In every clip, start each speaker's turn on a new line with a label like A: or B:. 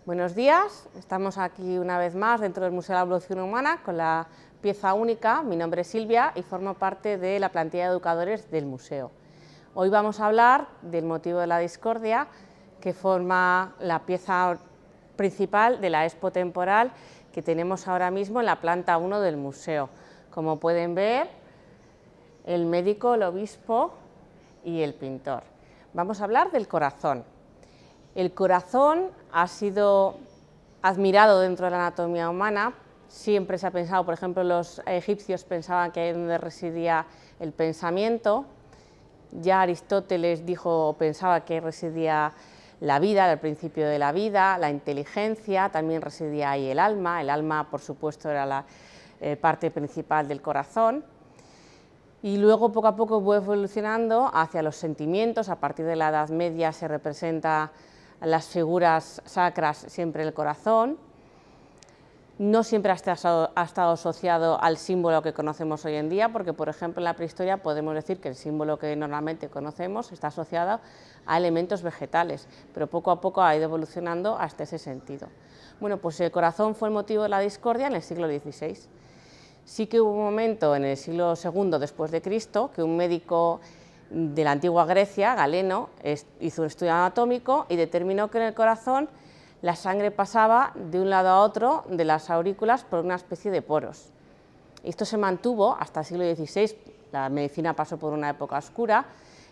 A: Buenos días, estamos aquí una vez más dentro del Museo de la Evolución Humana con la pieza única. Mi nombre es Silvia y formo parte de la plantilla de educadores del museo. Hoy vamos a hablar del motivo de la discordia, que forma la pieza principal de la expo temporal que tenemos ahora mismo en la planta 1 del museo. Como pueden ver, el médico, el obispo y el pintor. Vamos a hablar del corazón. El corazón ha sido admirado dentro de la anatomía humana. Siempre se ha pensado, por ejemplo, los egipcios pensaban que ahí es donde residía el pensamiento. Ya Aristóteles dijo o pensaba que residía la vida, el principio de la vida, la inteligencia, también residía ahí el alma. El alma, por supuesto, era la parte principal del corazón. Y luego, poco a poco, fue evolucionando hacia los sentimientos. A partir de la Edad Media se representa las figuras sacras siempre el corazón. No siempre ha estado asociado al símbolo que conocemos hoy en día, porque, por ejemplo, en la prehistoria podemos decir que el símbolo que normalmente conocemos está asociado a elementos vegetales, pero poco a poco ha ido evolucionando hasta ese sentido. Bueno, pues el corazón fue el motivo de la discordia en el siglo XVI. Sí que hubo un momento en el siglo II después de Cristo que un médico de la antigua Grecia, Galeno, hizo un estudio anatómico y determinó que en el corazón la sangre pasaba de un lado a otro de las aurículas por una especie de poros. Esto se mantuvo hasta el siglo XVI. La medicina pasó por una época oscura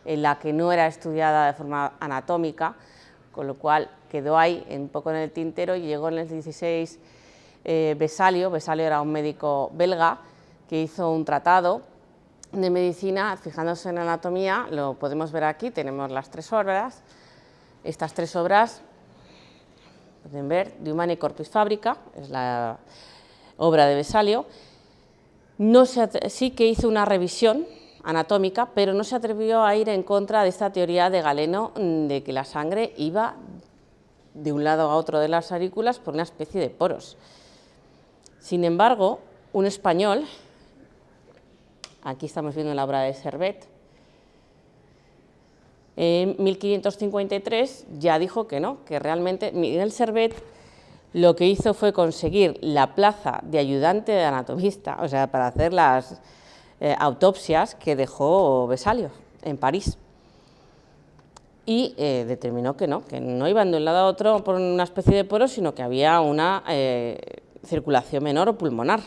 A: en la que no era estudiada de forma anatómica, con lo cual quedó ahí un poco en el tintero y llegó en el XVI Vesalio. Vesalio era un médico belga que hizo un tratado de medicina fijándose en anatomía. Lo podemos ver aquí, tenemos las tres obras. Estas tres obras, pueden ver, De Humani Corpus Fabrica, es la obra de Vesalio. Sí que hizo una revisión anatómica, pero no se atrevió a ir en contra de esta teoría de Galeno de que la sangre iba de un lado a otro de las aurículas por una especie de poros. Sin embargo, un español, aquí estamos viendo la obra de Servet, en 1553 ya dijo que no, que realmente Miguel Servet lo que hizo fue conseguir la plaza de ayudante de anatomista, o sea, para hacer las autopsias que dejó Vesalio en París. Y determinó que no iban de un lado a otro por una especie de poros, sino que había una circulación menor o pulmonar.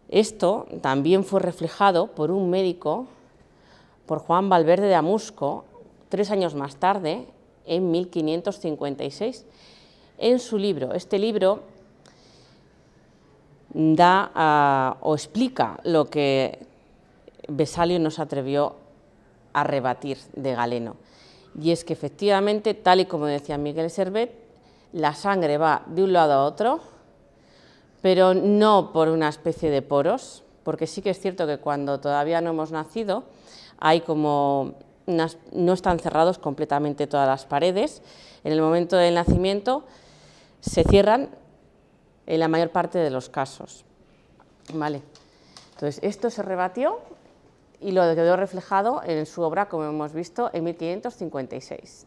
A: Esto también fue reflejado por un médico, por Juan Valverde de Amusco, 3 años más tarde, en 1556, en su libro. Este libro o explica lo que Vesalio no se atrevió a rebatir de Galeno, y es que efectivamente, tal y como decía Miguel Servet, la sangre va de un lado a otro, pero no por una especie de poros, porque sí que es cierto que cuando todavía no hemos nacido, hay como no están cerrados completamente todas las paredes. En el momento del nacimiento se cierran en la mayor parte de los casos. ¿Vale? Entonces, esto se rebatió y lo quedó reflejado en su obra, como hemos visto, en 1556.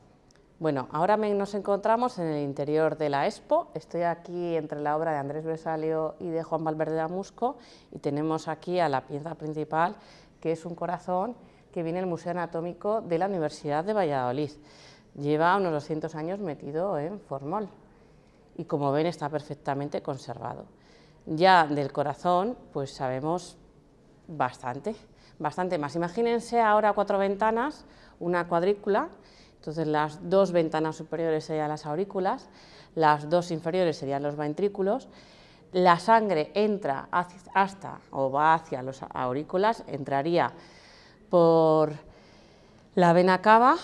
A: Bueno, ahora nos encontramos en el interior de la expo. Estoy aquí entre la obra de Andrés Vesalio y de Juan Valverde de Amusco, y tenemos aquí a la pieza principal, que es un corazón que viene del Museo Anatómico de la Universidad de Valladolid. Lleva unos 200 años metido en formol y, como ven, está perfectamente conservado. Ya del corazón pues sabemos bastante más. Imagínense ahora 4 ventanas, una cuadrícula. Entonces, las 2 ventanas superiores serían las aurículas, las 2 inferiores serían los ventrículos. La sangre entra va hacia las aurículas, entraría por la vena cava,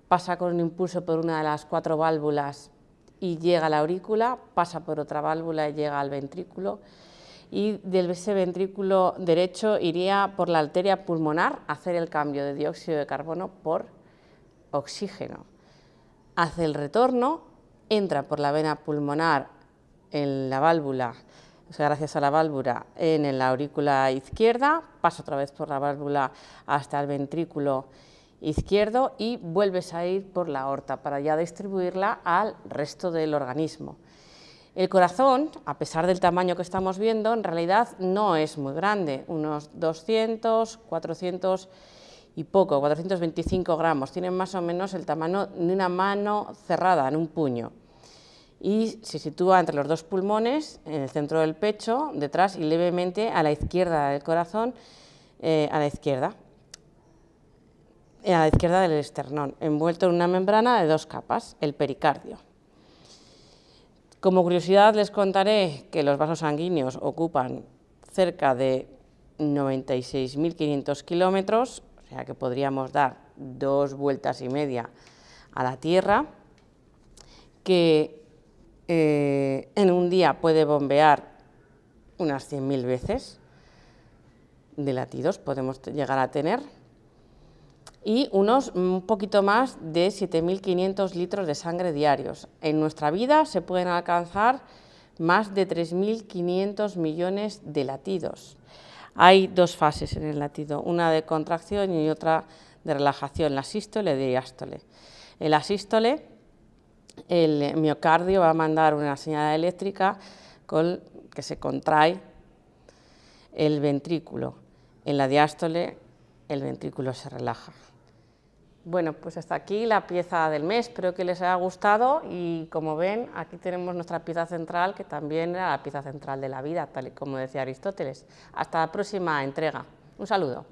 A: pasa con un impulso por una de las 4 válvulas y llega a la aurícula, pasa por otra válvula y llega al ventrículo, y de ese ventrículo derecho iría por la arteria pulmonar a hacer el cambio de dióxido de carbono por oxígeno. Hace el retorno, entra por la vena pulmonar en la válvula, o sea, gracias a la válvula en la aurícula izquierda, pasa otra vez por la válvula hasta el ventrículo izquierdo y vuelves a ir por la aorta para ya distribuirla al resto del organismo. El corazón, a pesar del tamaño que estamos viendo, en realidad no es muy grande, unos 200, 400 y poco, 425 gramos, tiene más o menos el tamaño de una mano cerrada, en un puño. Y se sitúa entre los dos pulmones, en el centro del pecho, detrás y levemente a la izquierda del corazón, a la izquierda del esternón, envuelto en una membrana de 2 capas, el pericardio. Como curiosidad les contaré que los vasos sanguíneos ocupan cerca de 96.500 kilómetros, o sea que podríamos dar 2 vueltas y media a la Tierra, que en un día puede bombear unas 100.000 veces de latidos, podemos llegar a tener, y un poquito más de 7.500 litros de sangre diarios. En nuestra vida se pueden alcanzar más de 3.500 millones de latidos. Hay 2 fases en el latido, una de contracción y otra de relajación, la sístole y la diástole. En la sístole, el miocardio va a mandar una señal eléctrica con que se contrae el ventrículo. En la diástole, el ventrículo se relaja. Bueno, pues hasta aquí la pieza del mes, espero que les haya gustado y como ven, aquí tenemos nuestra pieza central, que también era la pieza central de la vida, tal y como decía Aristóteles. Hasta la próxima entrega. Un saludo.